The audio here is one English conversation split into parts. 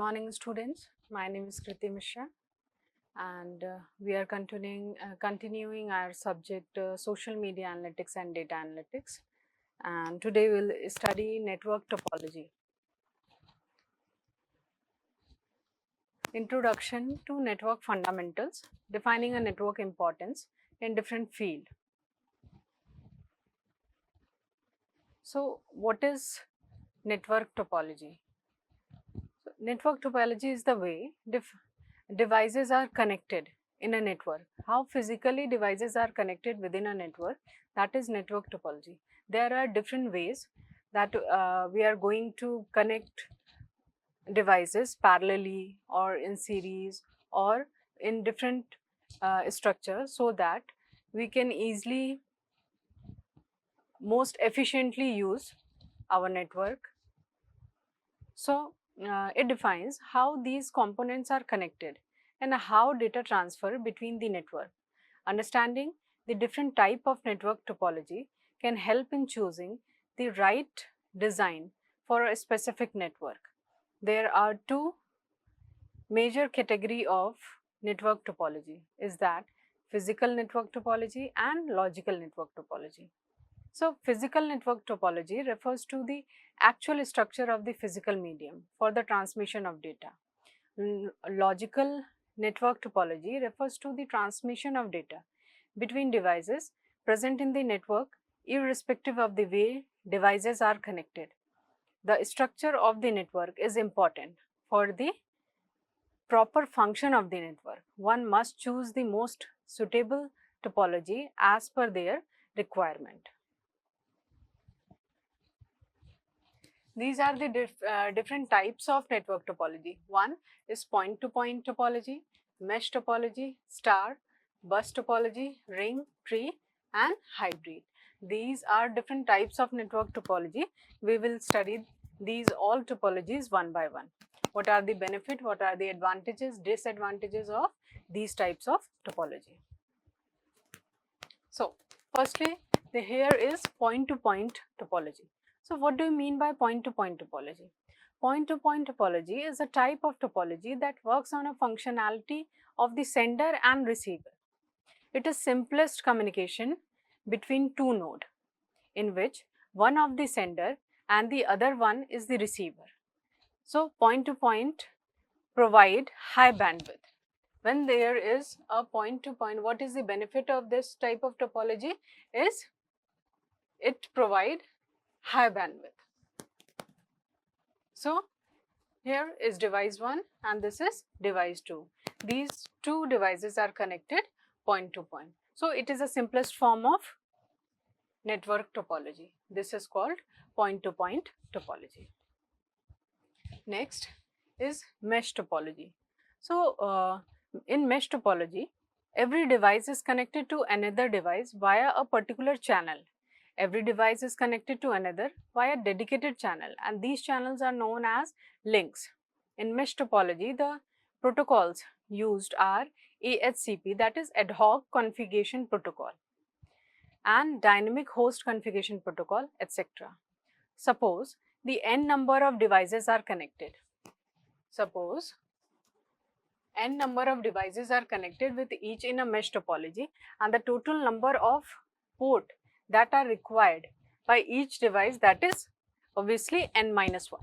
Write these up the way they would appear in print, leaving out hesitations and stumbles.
morning, students. My name is Kriti Mishra, and we are continuing our subject social media analytics and data analytics. And today we'll study network topology. Introduction to network fundamentals, defining a network importance in different field. So, what is network topology? So, network topology is the way devices are connected in a network. How physically devices are connected within a network, that is network topology. There are different ways that we are going to connect devices parallelly or in series or in different structures, so that we can easily most efficiently use our network. So, it defines how these components are connected and how data transfer between the network. Understanding the different type of network topology can help in choosing the right design for a specific network. There are two major category of network topology, is that physical network topology and logical network topology. So, physical network topology refers to the actual structure of the physical medium for the transmission of data. Logical network topology refers to the transmission of data between devices present in the network irrespective of the way devices are connected. The structure of the network is important for the proper function of the network. One must choose the most suitable topology as per their requirement. These are the different types of network topology. One is point-to-point topology, mesh topology, star, bus topology, ring, tree, and hybrid. These are different types of network topology. We will study these all topologies one by one. What are the benefit, what are the advantages, disadvantages of these types of topology. So, firstly, here is point-to-point topology. So, what do you mean by point-to-point topology? Point-to-point topology is a type of topology that works on a functionality of the sender and receiver. It is simplest communication between two nodes, in which one of the sender and the other one is the receiver. So, point-to-point provide high bandwidth. When there is a point-to-point, what is the benefit of this type of topology is it provide high bandwidth. So, here is device 1 and this is device 2. These two devices are connected point to point. So, it is the simplest form of network topology. This is called point-to-point topology. Next is mesh topology. So, in mesh topology, every device is connected to another device via a particular channel. Every device is connected to another via dedicated channel, and these channels are known as links. In mesh topology, the protocols used are AHCP, that is ad hoc configuration protocol, and dynamic host configuration protocol, etc. Suppose the n number of devices are connected. Suppose n number of devices are connected with each in a mesh topology, and the total number of port that are required by each device, that is obviously n minus 1.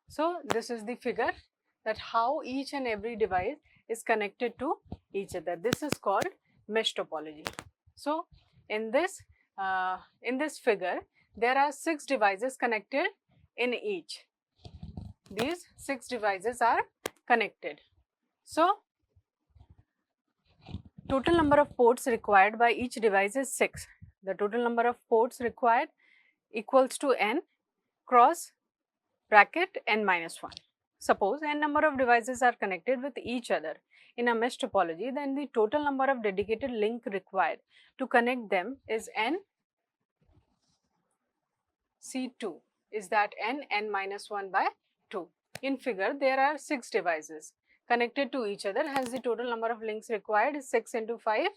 So, this is the figure that how each and every device is connected to each other. This is called mesh topology. So, in this figure, there are 6 devices connected in each. These 6 devices are connected. So, total number of ports required by each device is 6. The total number of ports required equals to n cross bracket n minus 1. Suppose n number of devices are connected with each other in a mesh topology, then the total number of dedicated link required to connect them is n C2, is that n minus 1 by 2. In figure, there are 6 devices connected to each other, hence the total number of links required is 6 into 5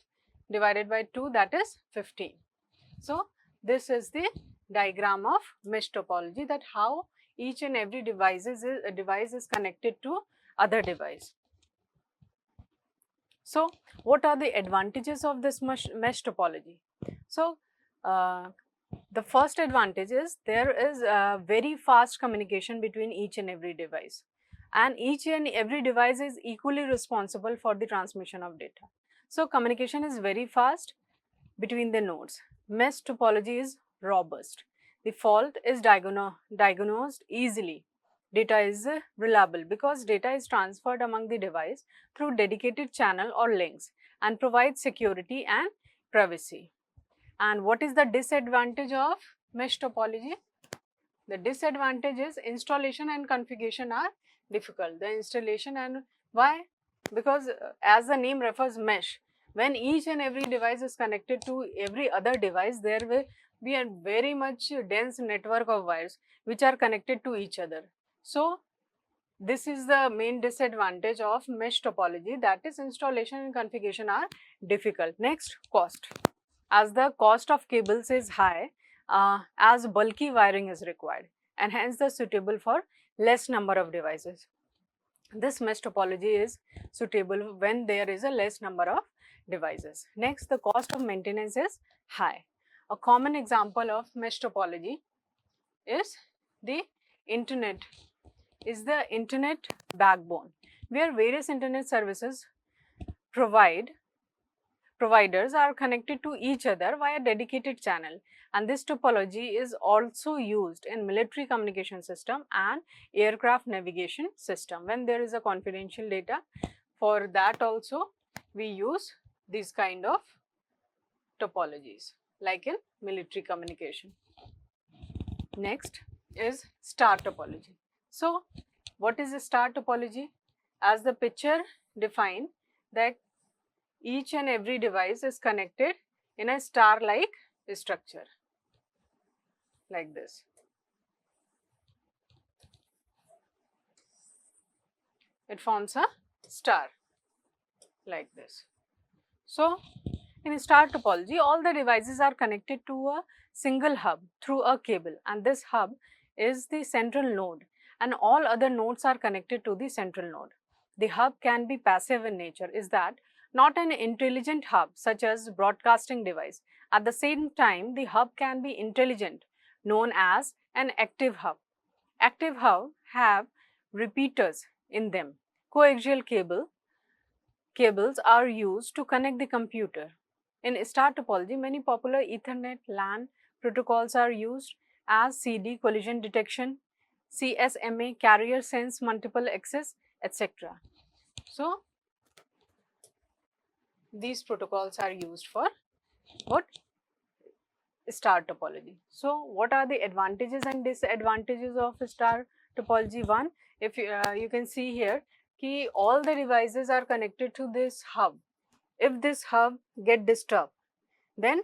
divided by 2, that is 15. So, this is the diagram of mesh topology, that how each and every device is connected to other device. So what are the advantages of this mesh topology? So the first advantage is there is a very fast communication between each and every device, and each and every device is equally responsible for the transmission of data. So communication is very fast between the nodes. Mesh topology is robust. The fault is diagnosed easily. Data is reliable because data is transferred among the device through dedicated channel or links and provides security and privacy. And what is the disadvantage of mesh topology? The disadvantage is installation and configuration are difficult. The installation, and why? Because as the name refers, mesh, when each and every device is connected to every other device, there will be a very much dense network of wires which are connected to each other. So this is the main disadvantage of mesh topology, that is installation and configuration are difficult. Next, cost. As the cost of cables is high, as bulky wiring is required, and hence the suitable for less number of devices. This mesh topology is suitable when there is a less number of devices. Next, the cost of maintenance is high. A common example of mesh topology is the internet, backbone, where various internet services providers are connected to each other via dedicated channel, and this topology is also used in military communication system and aircraft navigation system. When there is a confidential data, for that also we use these kind of topologies like in military communication. Next is star topology. So what is a star topology? As the picture define, that each and every device is connected in a star-like structure like this. It forms a star like this. So in star topology, all the devices are connected to a single hub through a cable, and this hub is the central node, and all other nodes are connected to the central node. The hub can be passive in nature, is that not an intelligent hub such as broadcasting device. At the same time, the hub can be intelligent, known as an active hub. Active hub have repeaters in them. Coaxial cables are used to connect the computer. In star topology, many popular Ethernet LAN protocols are used as CD, collision detection, CSMA, carrier sense multiple access, etc. So these protocols are used for what? Star topology. So what are the advantages and disadvantages of star topology? One, if you can see here, ki all the devices are connected to this hub. If this hub get disturbed, then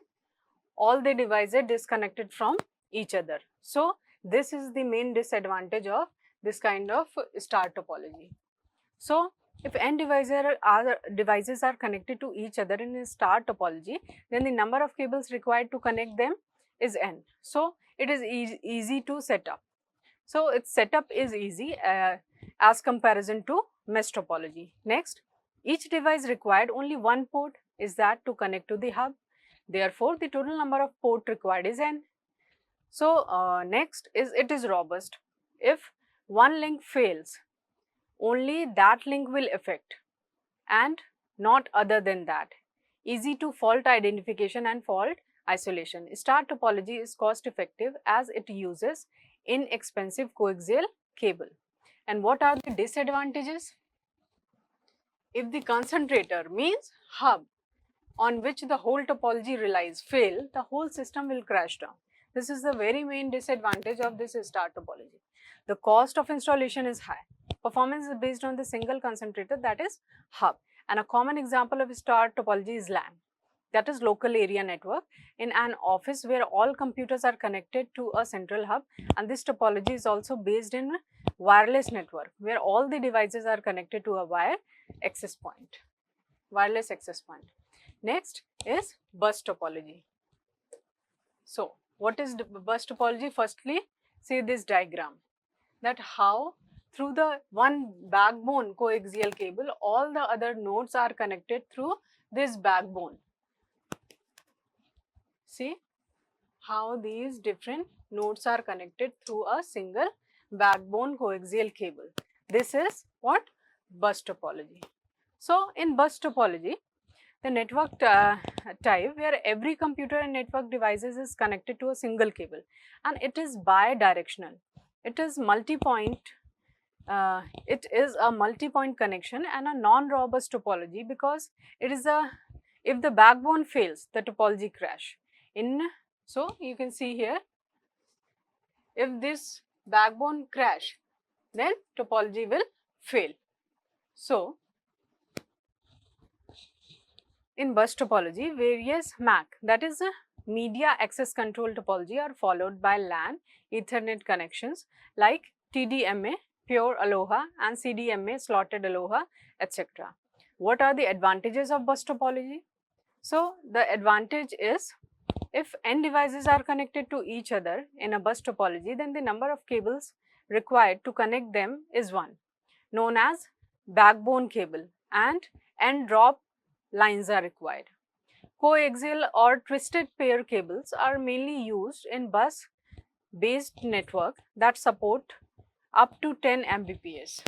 all the devices disconnected from each other. So this is the main disadvantage of this kind of star topology. So if n devices are connected to each other in a star topology, then the number of cables required to connect them is n. So it is easy to set up. So its setup is easy as comparison to mesh topology. Next, each device required only one port, is that to connect to the hub. Therefore, the total number of port required is n. So next is it is robust. If one link fails, only that link will affect and not other than that. Easy to fault identification and fault isolation. Star topology is cost effective as it uses inexpensive coaxial cable. And what are the disadvantages? If the concentrator, means hub, on which the whole topology relies, fail, the whole system will crash down. This is the very main disadvantage of this star topology. The cost of installation is high. Performance is based on the single concentrator, that is hub. And a common example of star topology is LAN, that is local area network, in an office where all computers are connected to a central hub. And this topology is also based in wireless network, where all the devices are connected to a wireless access point. Next is bus topology. So what is bus topology? Firstly, see this diagram. that how through the one backbone coaxial cable, all the other nodes are connected through this backbone. See how these different nodes are connected through a single backbone coaxial cable. This is what? Bus topology. So, in bus topology, the network type where every computer and network devices is connected to a single cable, and it is bidirectional. It is multi-point. It is a multi-point connection and a non-robust topology because it is a, if the backbone fails, the topology crash. So you can see here, if this backbone crash, then topology will fail. So in bus topology, various MAC, that is a media access control topology, are followed by LAN, Ethernet connections like TDMA, pure Aloha, and CDMA, slotted Aloha, etc. What are the advantages of bus topology? So the advantage is, if n devices are connected to each other in a bus topology, then the number of cables required to connect them is 1, known as backbone cable, and n drop lines are required. Coaxial or twisted pair cables are mainly used in bus based network that support up to 10 Mbps.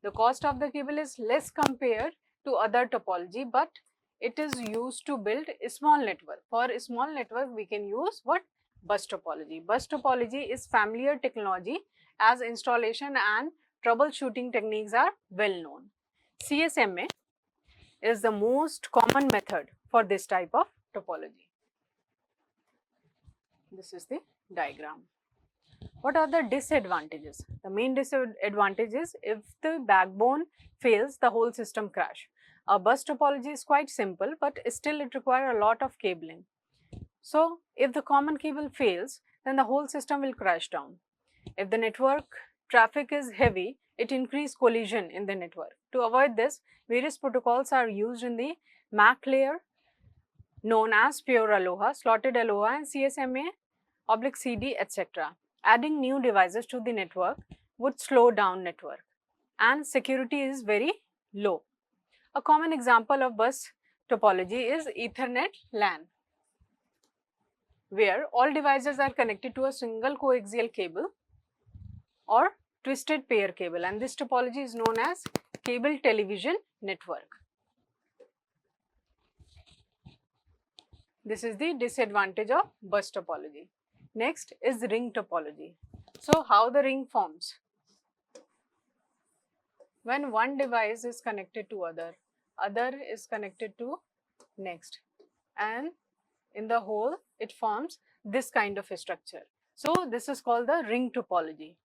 The cost of the cable is less compared to other topology, but it is used to build a small network. For a small network, we can use what? Bus topology. Bus topology is familiar technology as installation and troubleshooting techniques are well known. CSMA is the most common method for this type of topology. This is the diagram. What are the disadvantages? The main disadvantage is, if the backbone fails, the whole system crash. A bus topology is quite simple, but still it requires a lot of cabling. So if the common cable fails, then the whole system will crash down. If the network traffic is heavy, it increases collision in the network. To avoid this, various protocols are used in the MAC layer known as pure Aloha, slotted Aloha, and CSMA/CD, etc. Adding new devices to the network would slow down network, and security is very low. A common example of bus topology is Ethernet LAN, where all devices are connected to a single coaxial cable or twisted pair cable, and this topology is known as cable television network. This is the disadvantage of bus topology. Next is ring topology. So how the ring forms? When one device is connected to other is connected to next, and in the whole it forms this kind of a structure. So this is called the ring topology.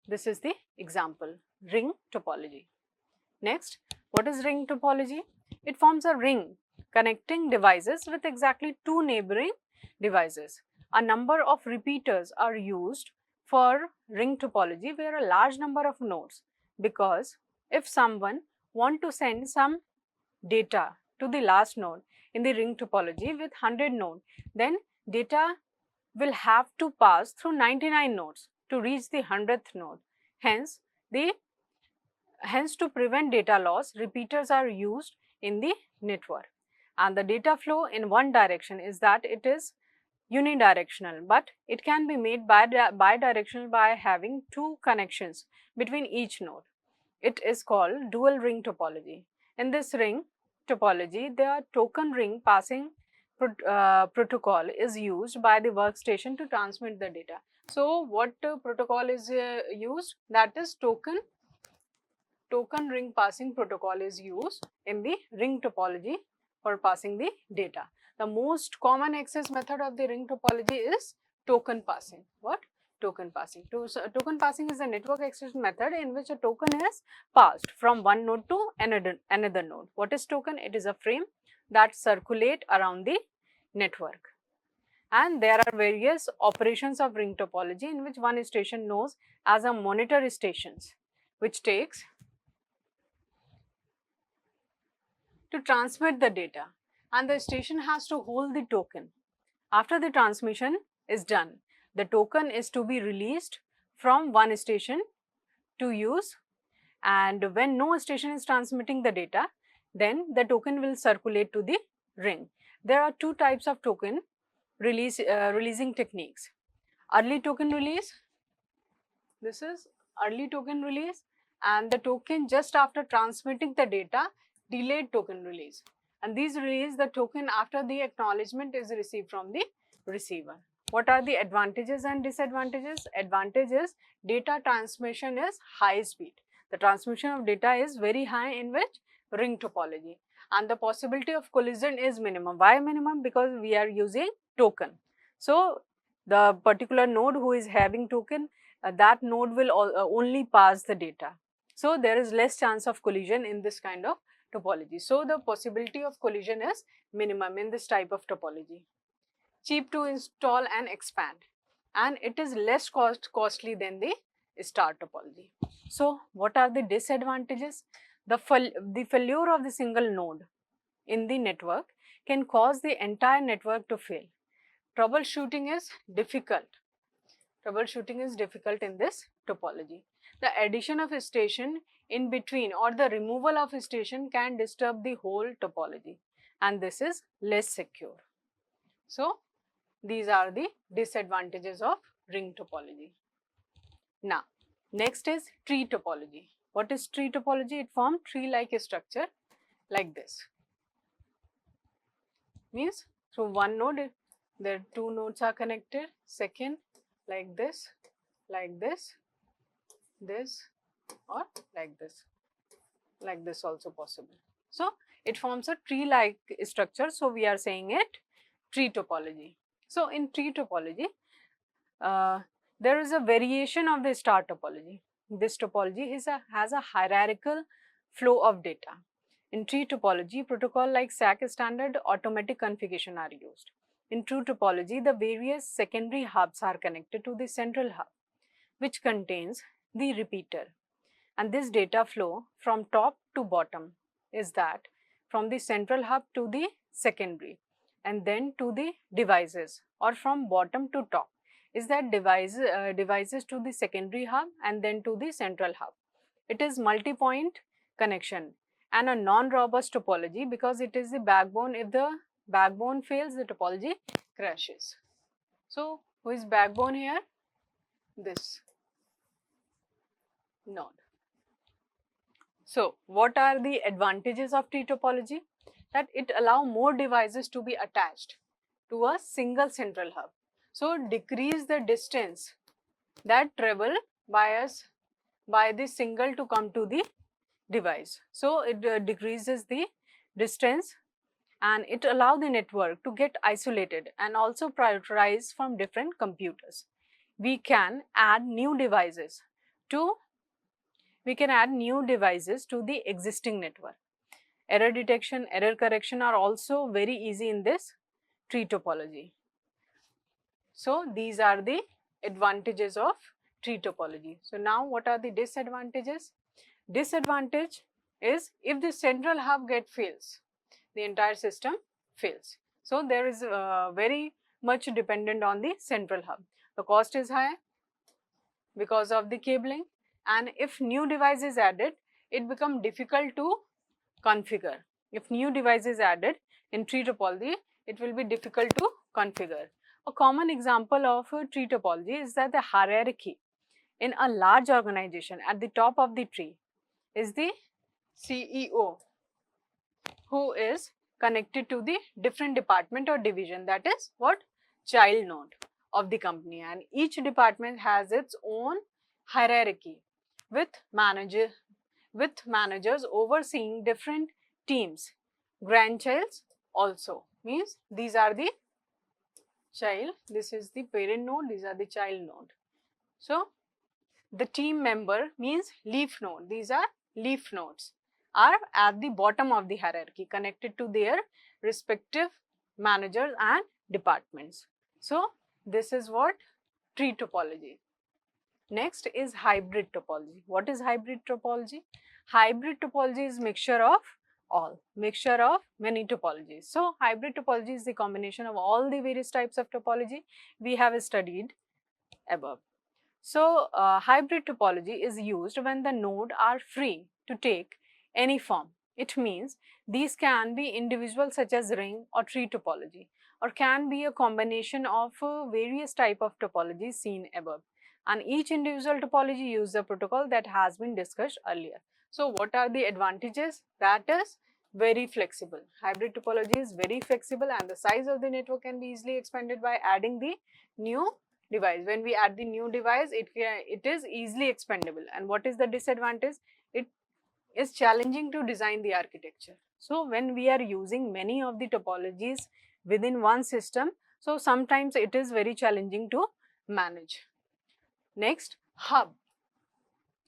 This is the example, ring topology. Next, what is ring topology? It forms a ring connecting devices with exactly two neighboring devices. A number of repeaters are used for ring topology where a large number of nodes, because if someone want to send some data to the last node in the ring topology with 100 nodes, then data will have to pass through 99 nodes to reach the 100th node. Hence, to prevent data loss, repeaters are used in the network, and the data flow in one direction is that it is unidirectional, but it can be made bidirectional by having two connections between each node. It is called dual ring topology. In this ring topology, the token ring passing protocol is used by the workstation to transmit the data. So what protocol is used? That is token ring passing protocol is used in the ring topology for passing the data. The most common access method of the ring topology is token passing. What? Token passing. Token passing is a network access method in which a token is passed from one node to another node. What is token? It is a frame that circulate around the network. And there are various operations of ring topology in which one station knows as a monitor stations, which takes to transmit the data, and the station has to hold the token. After the transmission is done, the token is to be released from one station to use, and when no station is transmitting the data, then the token will circulate to the ring. There are two types of token releasing techniques. Early token release, this is early token release, and the token just after transmitting the data, delayed token release. And these release the token after the acknowledgement is received from the receiver. What are the advantages and disadvantages? Advantage is data transmission is high speed. The transmission of data is very high in which ring topology, and the possibility of collision is minimum. Why minimum? Because we are using token. So the particular node who is having token, that node will only pass the data. So there is less chance of collision in this kind of topology. So the possibility of collision is minimum in this type of topology. Cheap to install and expand, and it is less costly than the star topology. So what are the disadvantages? The failure of the single node in the network can cause the entire network to fail. Troubleshooting is difficult. Troubleshooting is difficult in this topology. The addition of a station in between or the removal of a station can disturb the whole topology, and this is less secure. So these are the disadvantages of ring topology. Now, next is tree topology. What is tree topology? It forms tree-like structure like this. Means through one node, there two nodes are connected. Second, like this, this, or like this also possible. So it forms a tree-like structure. So we are saying it tree topology. So in tree topology, there is a variation of the star topology. This topology has a hierarchical flow of data. In tree topology, protocol like SAC standard automatic configuration are used. In true topology, the various secondary hubs are connected to the central hub, which contains the repeater. And this data flow from top to bottom is that from the central hub to the secondary, and then to the devices, or from bottom to top is that devices to the secondary hub and then to the central hub. It is multi-point connection and a non-robust topology because it is the backbone. If the backbone fails, the topology crashes. So who is backbone here? This node. So what are the advantages of tree topology? That it allows more devices to be attached to a single central hub. So decrease the distance that travel by the single to come to the device. So it decreases the distance, and it allows the network to get isolated and also prioritize from different computers. We can add new devices to the existing network. Error detection, error correction are also very easy in this tree topology. So these are the advantages of tree topology. So now what are the disadvantages? Disadvantage is if the central hub fails, the entire system fails. So there is very much dependent on the central hub. The cost is high because of the cabling, and if new device is added, it becomes difficult to configure. If new device is added in tree topology, it will be difficult to configure. A common example of a tree topology is that the hierarchy in a large organization at the top of the tree is the CEO, who is connected to the different department or division, that is what? Child node of the company, and each department has its own hierarchy with managers overseeing different teams. Grandchilds also, means these are the child, this is the parent node, these are the child node. So the team member means leaf node, these are leaf nodes, are at the bottom of the hierarchy connected to their respective managers and departments. So this is what tree topology. Next is hybrid topology. What is hybrid topology? Hybrid topology is mixture of many topologies. So hybrid topology is the combination of all the various types of topology we have studied above. So, hybrid topology is used when the nodes are free to take any form. It means these can be individual such as ring or tree topology, or can be a combination of various type of topologies seen above. And each individual topology uses a protocol that has been discussed earlier. So, what are the advantages? That is very flexible. Hybrid topology is very flexible and the size of the network can be easily expanded by adding the new device. When we add the new device, it is easily expandable. And what is the disadvantage? It is challenging to design the architecture. So, when we are using many of the topologies within one system, so sometimes it is very challenging to manage. Next, hub.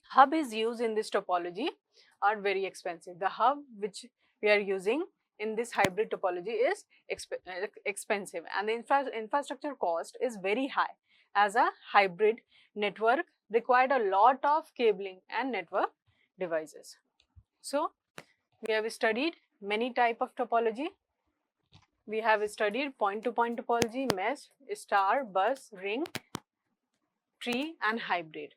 Hub is used in this topology are very expensive. The hub which we are using in this hybrid topology is expensive, and the infrastructure cost is very high, as a hybrid network required a lot of cabling and network devices. So, we have studied many type of topology. We have studied point-to-point topology, mesh, star, bus, ring, tree and hybrid.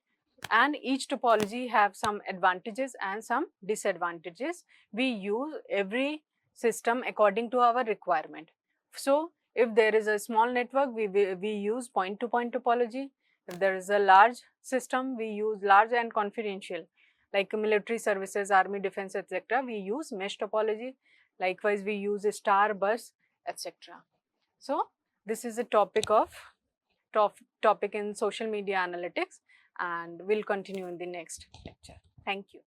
And each topology have some advantages and some disadvantages. We use every system according to our requirement. So, if there is a small network, we use point-to-point topology. If there is a large system, we use large and confidential, like military services, army, defense, etc. We use mesh topology. Likewise, we use a star, bus, etc. So, this is a topic in social media analytics, and we'll continue in the next lecture. Thank you.